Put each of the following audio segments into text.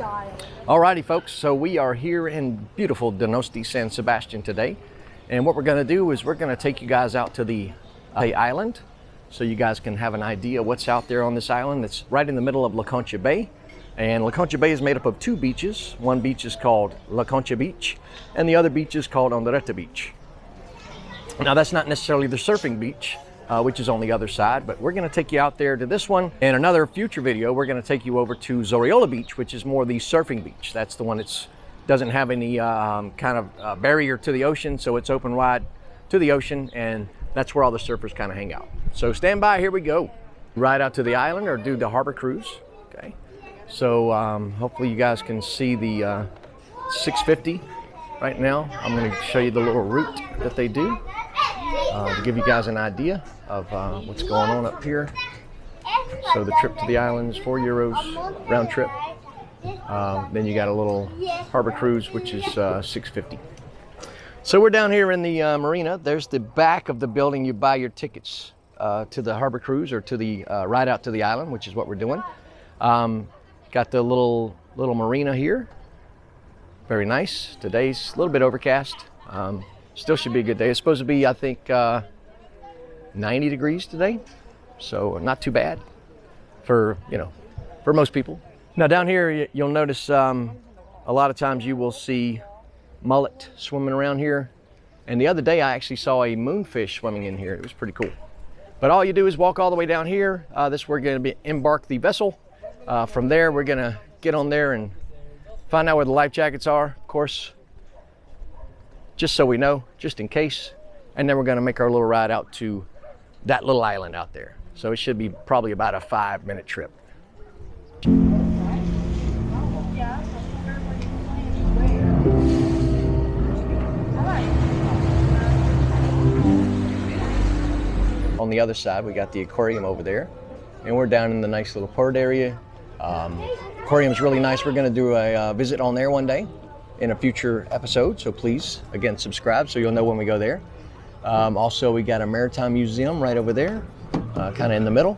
Alrighty folks, so we are here in beautiful Donosti, San Sebastian today. And what we're gonna do is we're gonna take you guys out to the island so you guys can have an idea what's out there on this island. It's right in the middle of La Concha Bay. And La Concha Bay is made up of two beaches. One beach is called La Concha Beach and the other beach is called Ondoretta Beach. Now that's not necessarily the surfing beach, which is on the other side, but we're gonna take you out there to this one. In another future video, we're gonna take you over to Zoriola Beach, which is more the surfing beach. That's the one that doesn't have any kind of barrier to the ocean, so it's open wide to the ocean, and that's where all the surfers kind of hang out. So stand by, here we go. Ride out to the island or do the harbor cruise, okay? So hopefully you guys can see the 650 right now. I'm gonna show you the little route that they do to give you guys an idea of what's going on up here. So the trip to the island is €4 round trip. Then you got a little harbor cruise, which is $6.50. So we're down here in the marina. There's the back of the building. You buy your tickets to the harbor cruise or to the ride out to the island, which is what we're doing. Got the little marina here. Very nice. Today's a little bit overcast. Still should be a good day. It's supposed to be, I think, 90 degrees today. So not too bad for, for most people. Now down here, you'll notice a lot of times you will see mullet swimming around here. And the other day I actually saw a moonfish swimming in here. It was pretty cool. But all you do is walk all the way down here. This we're going to embark the vessel. From there, we're going to get on there and find out where the life jackets are, of course, just so we know, just in case. And then we're going to make our little ride out to that little island out there. So it should be probably about a 5-minute trip. On the other side, we got the aquarium over there, and we're down in the nice little port area. Aquarium's really nice. We're going to do a visit on there one day in a future episode, so please, again, subscribe so you'll know when we go there. Also, we got a maritime museum right over there, kind of in the middle.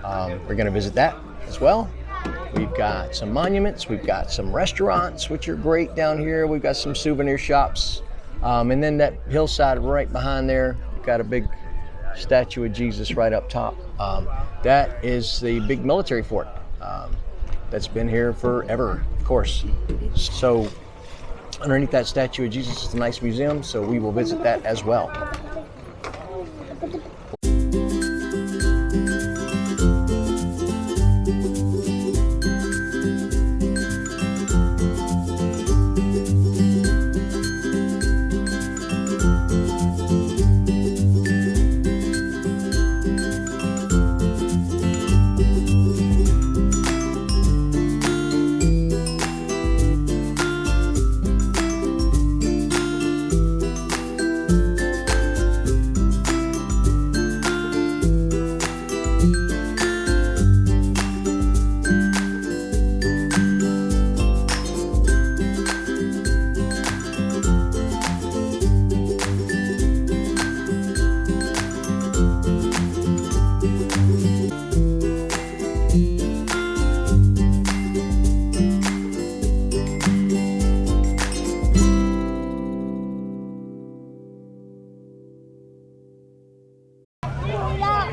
We're going to visit that as well. We've got some monuments. We've got some restaurants, which are great down here. We've got some souvenir shops. And then that hillside right behind there, we've got a big statue of Jesus right up top. That is the big military fort that's been here forever, of course. So underneath that statue of Jesus is a nice museum, so we will visit that as well.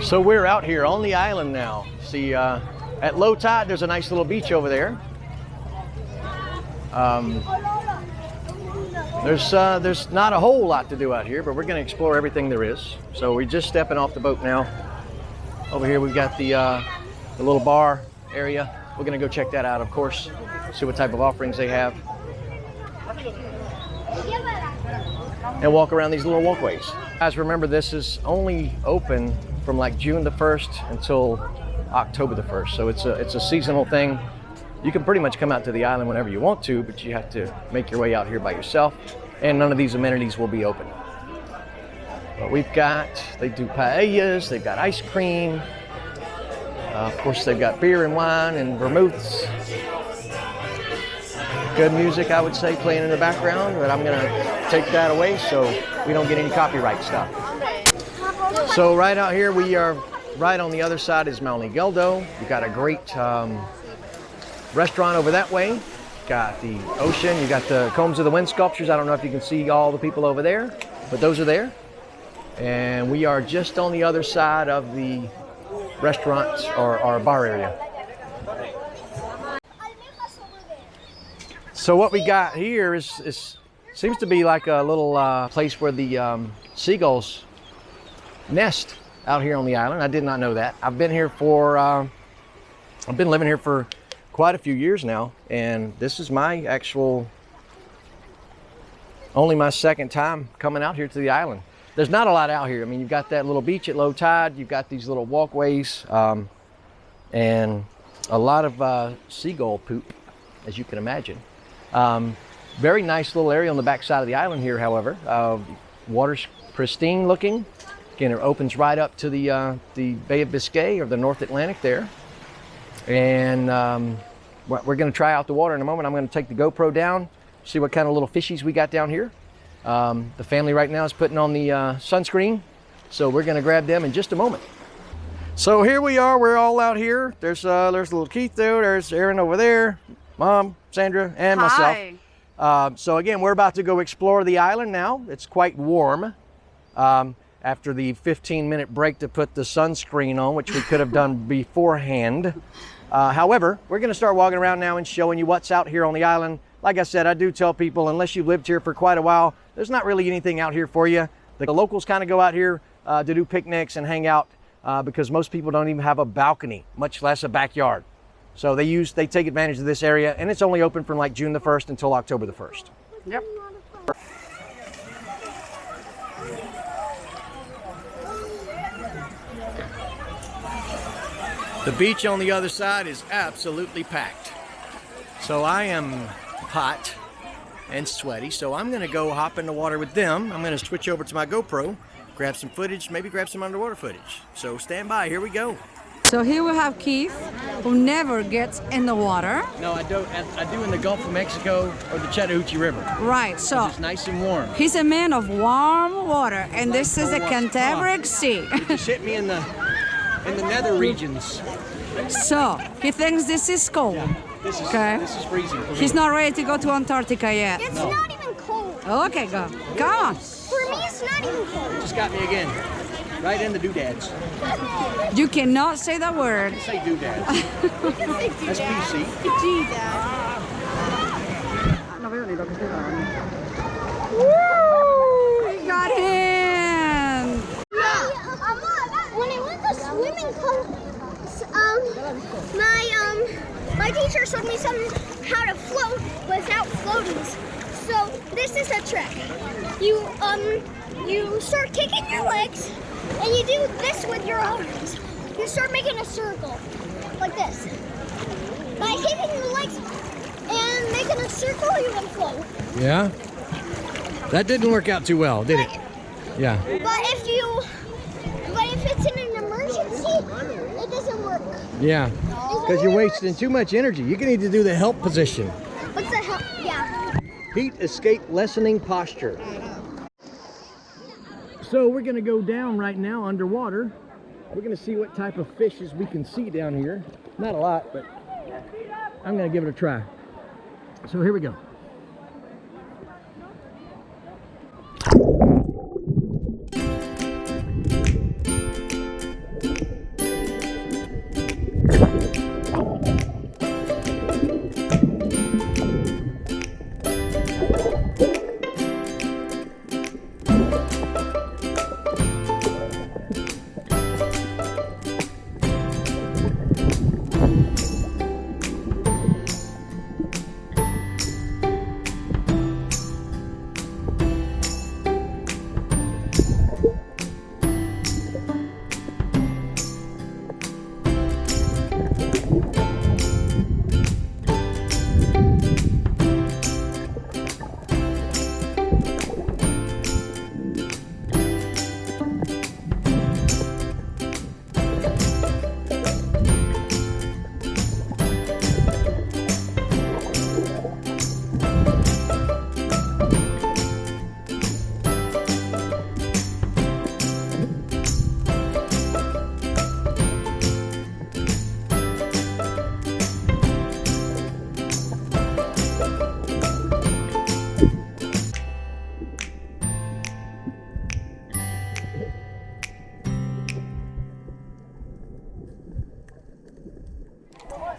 So we're out here on the island now. See, at low tide, there's a nice little beach over there. There's not a whole lot to do out here, but we're going to explore everything there is. So we're just stepping off the boat now. Over here we've got the little bar area. We're going to go check that out, of course, see what type of offerings they have, and walk around these little walkways. Guys, remember this is only open from like June the 1st until October the 1st. So it's a seasonal thing. You can pretty much come out to the island whenever you want to, but you have to make your way out here by yourself, and none of these amenities will be open. But they do paellas, they've got ice cream. Of course, they've got beer and wine and vermouths. Good music, I would say, playing in the background, but I'm gonna take that away so we don't get any copyright stuff. So right out here, we are right on the other side is Mount Geldo. We've got a great restaurant over that way. got the ocean, you got the Combs of the Wind sculptures. I don't know if you can see all the people over there, but those are there. And we are just on the other side of the restaurants or bar area. So what we got here is seems to be like a little place where the seagulls nest out here on the island. I did not know that. I've been here for I've been living here for quite a few years now, and this is my only my second time coming out here to the island. There's not a lot out here. I mean, you've got that little beach at low tide, you've got these little walkways, and a lot of seagull poop, as you can imagine. Very nice little area on the back side of the island here, however. Water's pristine looking. Again, it opens right up to the Bay of Biscay, or the North Atlantic there. And we're going to try out the water in a moment. I'm going to take the GoPro down, see what kind of little fishies we got down here. The family right now is putting on the sunscreen, so we're going to grab them in just a moment. So here we are. We're all out here. There's little Keith there. There's Aaron over there, Mom, Sandra, and myself. Hi. So again, we're about to go explore the island now. It's quite warm. After the 15-minute break to put the sunscreen on, which we could have done beforehand. However, we're going to start walking around now and showing you what's out here on the island. Like I said, I do tell people, unless you've lived here for quite a while, there's not really anything out here for you. The locals kind of go out here to do picnics and hang out because most people don't even have a balcony, much less a backyard. So they take advantage of this area, and it's only open from like June the 1st until October the 1st. Yep. The beach on the other side is absolutely packed. So I am hot and sweaty, so I'm gonna go hop in the water with them. I'm gonna switch over to my GoPro, grab some footage, maybe grab some underwater footage. So stand by, here we go. So here we have Keith, who never gets in the water. No, I do in the Gulf of Mexico or the Chattahoochee River. Right, so It's nice and warm. he's a man of warm water, and this is the Cantabric Sea. It just hit me in the nether regions. So he thinks this is cold. This is freezing. For He's me. not ready to go to Antarctica yet. It's not even cold. Okay, go. Come on. For me, it's not even cold. Just got me again. Right in the doodads. You cannot say that word. Say doodads. That's PC. Woo! He got him. When I went to swimming club, my teacher showed me how to float without floaties. So this is a trick. You start kicking your legs, and you do this with your arms. You start making a circle, like this. By kicking your legs and making a circle, you can float. Yeah? That didn't work out too well, did it? Yeah. But if it's in an emergency, it doesn't work. Yeah. Because you're wasting too much energy. You need to do the help position. What's the help? Yeah. Heat escape lessening posture. So we're going to go down right now underwater. We're going to see what type of fishes we can see down here. Not a lot, but I'm going to give it a try. So here we go.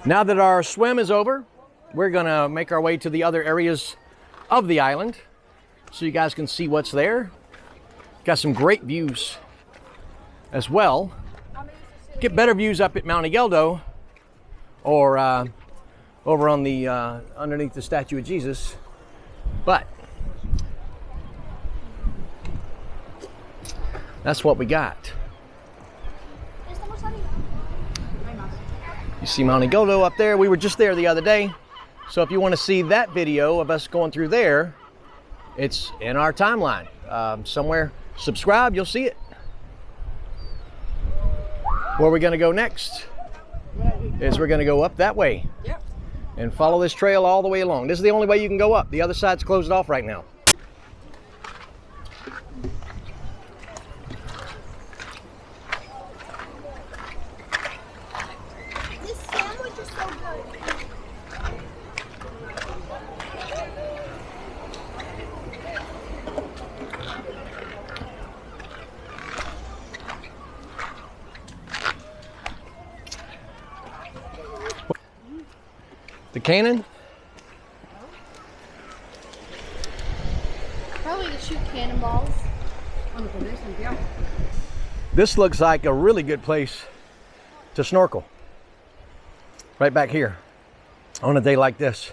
Now that our swim is over, we're gonna make our way to the other areas of the island so you guys can see what's there. Got some great views as well. Get better views up at Mount Igeldo or over on the underneath the statue of Jesus. But that's what we got. You see Mount Igeldo up there. We were just there the other day. So if you want to see that video of us going through there, it's in our timeline. Somewhere, subscribe, you'll see it. Where we're gonna go next is we're gonna go up that way. Yep. And follow this trail all the way along. This is the only way you can go up. The other side's closed off right now. This sandwich is so good. The cannon? Probably to shoot cannonballs. This looks like a really good place to snorkel. Right back here on a day like this.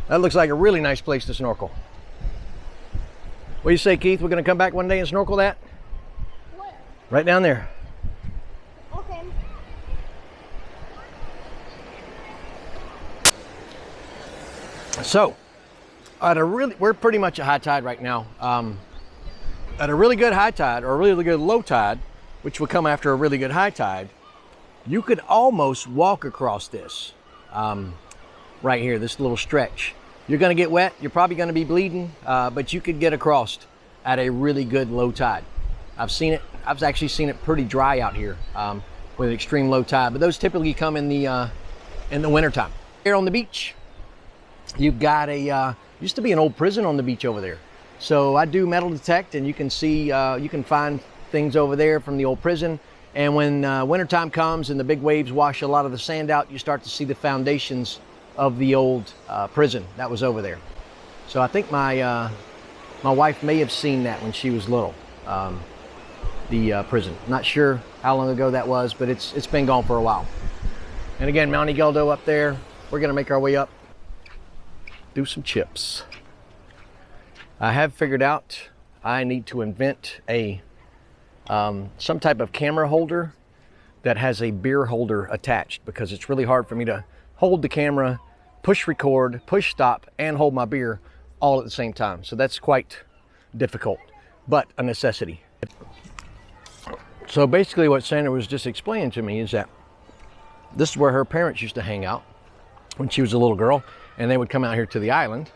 That looks like a really nice place to snorkel. What do you say, Keith? We're gonna come back one day and snorkel that? Where? Right down there. Okay. So, we're pretty much at high tide right now. At a really good high tide or a really good low tide, which will come after a really good high tide, you could almost walk across this right here, this little stretch. You're gonna get wet, you're probably gonna be bleeding, but you could get across at a really good low tide. I've actually seen it pretty dry out here with extreme low tide, but those typically come in the winter time. Here on the beach, you've got used to be an old prison on the beach over there. So I do metal detect, and you can see, you can find things over there from the old prison. And when wintertime comes and the big waves wash a lot of the sand out, you start to see the foundations of the old prison that was over there. So I think my wife may have seen that when she was little, the prison. Not sure how long ago that was, but it's been gone for a while. And again, Mount Igeldo up there. We're gonna make our way up, do some chips. I have figured out I need to invent some type of camera holder that has a beer holder attached, because it's really hard for me to hold the camera, push record, push stop, and hold my beer all at the same time. So that's quite difficult, but a necessity. So basically what Sandra was just explaining to me is that this is where her parents used to hang out when she was a little girl, and they would come out here to the island.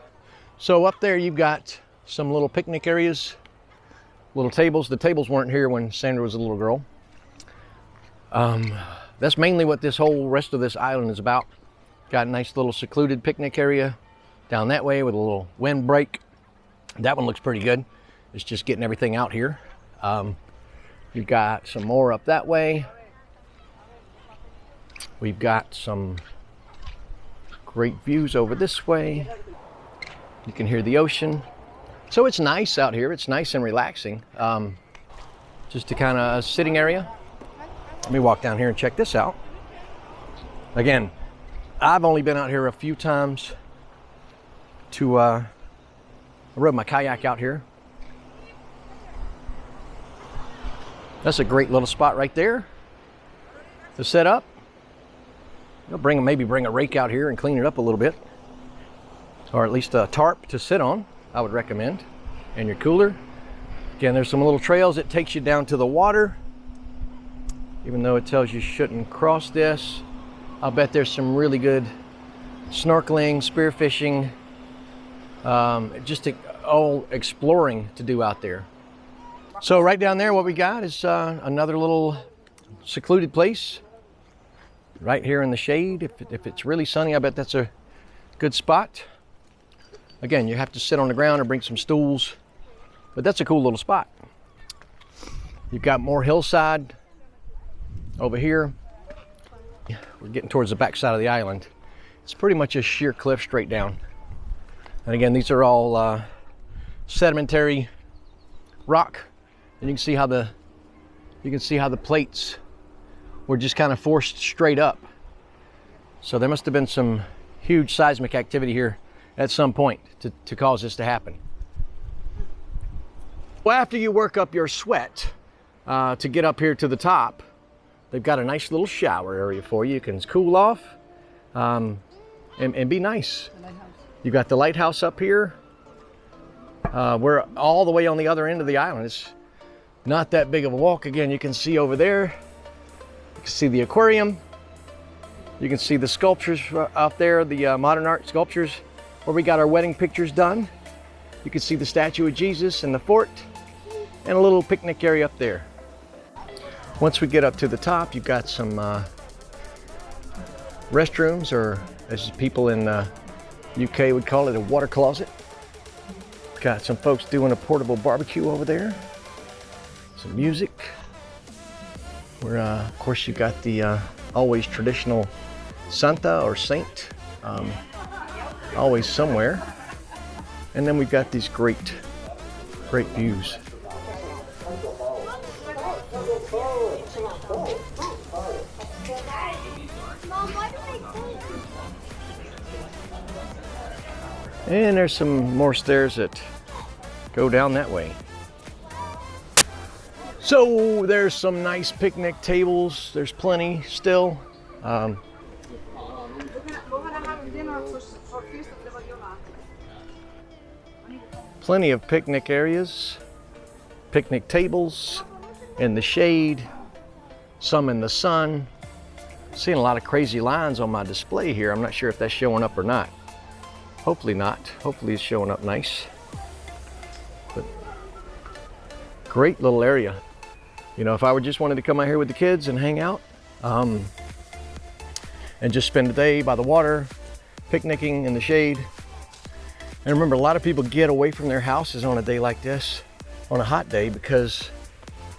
So up there you've got some little picnic areas, little tables. The tables weren't here when Sandra was a little girl. That's mainly what this whole rest of this island is about. Got a nice little secluded picnic area down that way with a little windbreak. That one looks pretty good. It's just getting everything out here. You've got some more up that way. We've got some great views over this way. You can hear the ocean. So it's nice out here. It's nice and relaxing. Just a kind of sitting area. Let me walk down here and check this out. Again, I've only been out here a few times I rode my kayak out here. That's a great little spot right there to set up. Maybe bring a rake out here and clean it up a little bit. Or at least a tarp to sit on, I would recommend. And your cooler. Again, there's some little trails that takes you down to the water. Even though it tells you shouldn't cross this, I'll bet there's some really good snorkeling, spearfishing, just all exploring to do out there. So right down there, what we got is another little secluded place right here in the shade. If it's really sunny, I bet that's a good spot. Again, you have to sit on the ground or bring some stools, but that's a cool little spot. You've got more hillside over here. We're getting towards the back side of the island. It's pretty much a sheer cliff straight down. And again, these are all sedimentary rock, and you can see how the plates were just kind of forced straight up. So there must have been some huge seismic activity here at some point to cause this to happen. Well, after you work up your sweat to get up here to the top, they've got a nice little shower area for you. You can cool off and be nice. You've got the lighthouse up here. We're all the way on the other end of the island. It's not that big of a walk. Again, you can see over there. You can see the aquarium. You can see the sculptures out there, the modern art sculptures where we got our wedding pictures done. You can see the statue of Jesus and the fort and a little picnic area up there. Once we get up to the top, you've got some restrooms, or as people in UK would call it, a water closet. Got some folks doing a portable barbecue over there. Some music. Where, of course, you got the always traditional Santa or Saint, always somewhere. And then we've got these great views. And there's some more stairs that go down that way. So there's some nice picnic tables. There's plenty still. Plenty of picnic areas, picnic tables in the shade, some in the sun. Seeing a lot of crazy lines on my display here. I'm not sure if that's showing up or not. Hopefully not. Hopefully it's showing up nice. But great little area. You know, if I just wanted to come out here with the kids and hang out and just spend the day by the water, picnicking in the shade. And remember, a lot of people get away from their houses on a day like this, on a hot day, because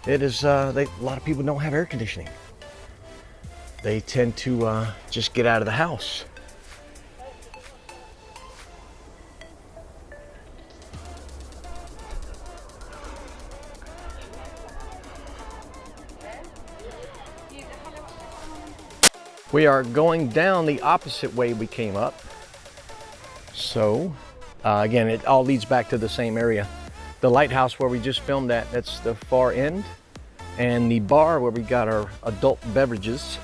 it is, a lot of people don't have air conditioning. They tend to just get out of the house. We are going down the opposite way we came up. So, again, it all leads back to the same area. The lighthouse where we just filmed at, that's the far end. And the bar where we got our adult beverages.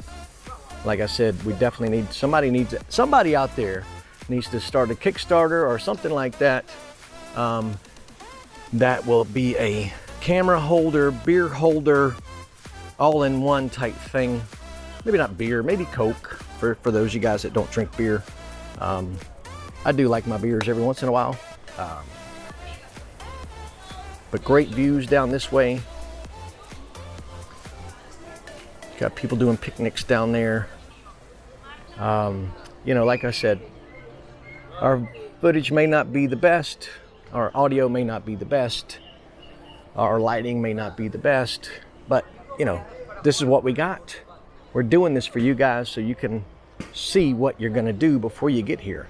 Like I said, we definitely need, somebody out there needs to start a Kickstarter or something like that. That will be a camera holder, beer holder, all-in-one type thing. Maybe not beer, maybe Coke for those of you guys that don't drink beer. I do like my beers every once in a while. But great views down this way. Got people doing picnics down there. You know, like I said, our footage may not be the best. Our audio may not be the best. Our lighting may not be the best. But, you know, this is what we got. We're doing this for you guys so you can see what you're going to do before you get here.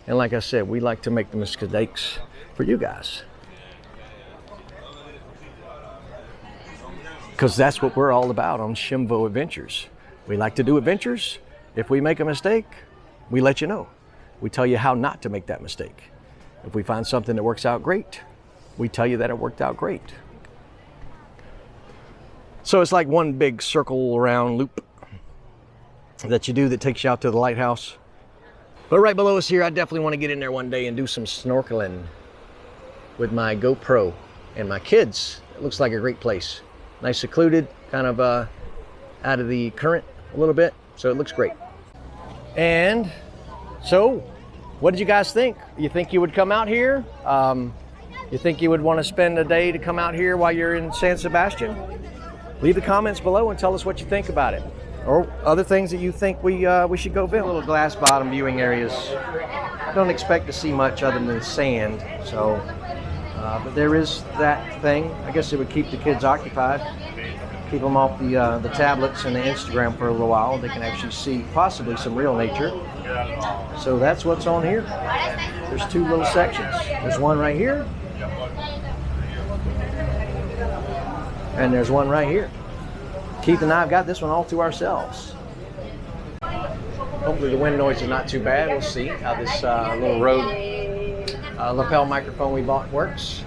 And like I said, we like to make the mistakes for you guys. Because that's what we're all about on Shimvo Adventures. We like to do adventures. If we make a mistake, we let you know. We tell you how not to make that mistake. If we find something that works out great, we tell you that it worked out great. So it's like one big circle around loop that you do that takes you out to the lighthouse. But right below us here, I definitely want to get in there one day and do some snorkeling with my GoPro and my kids. It looks like a great place. Nice secluded, kind of out of the current a little bit, so it looks great. And so, what did you guys think? You think you would come out here? You think you would want to spend a day to come out here while you're in San Sebastian? Leave the comments below and tell us what you think about it. Or other things that you think we should go visit. Little glass bottom viewing areas. Don't expect to see much other than sand. So, but there is that thing. I guess it would keep the kids occupied. keep them off the tablets and the Instagram for a little while. They can actually see possibly some real nature. So that's what's on here. There's two little sections. There's one right here, and there's one right here. Keith and I have got this one all to ourselves. Hopefully the wind noise is not too bad. We'll see how this little Rode lapel microphone we bought works.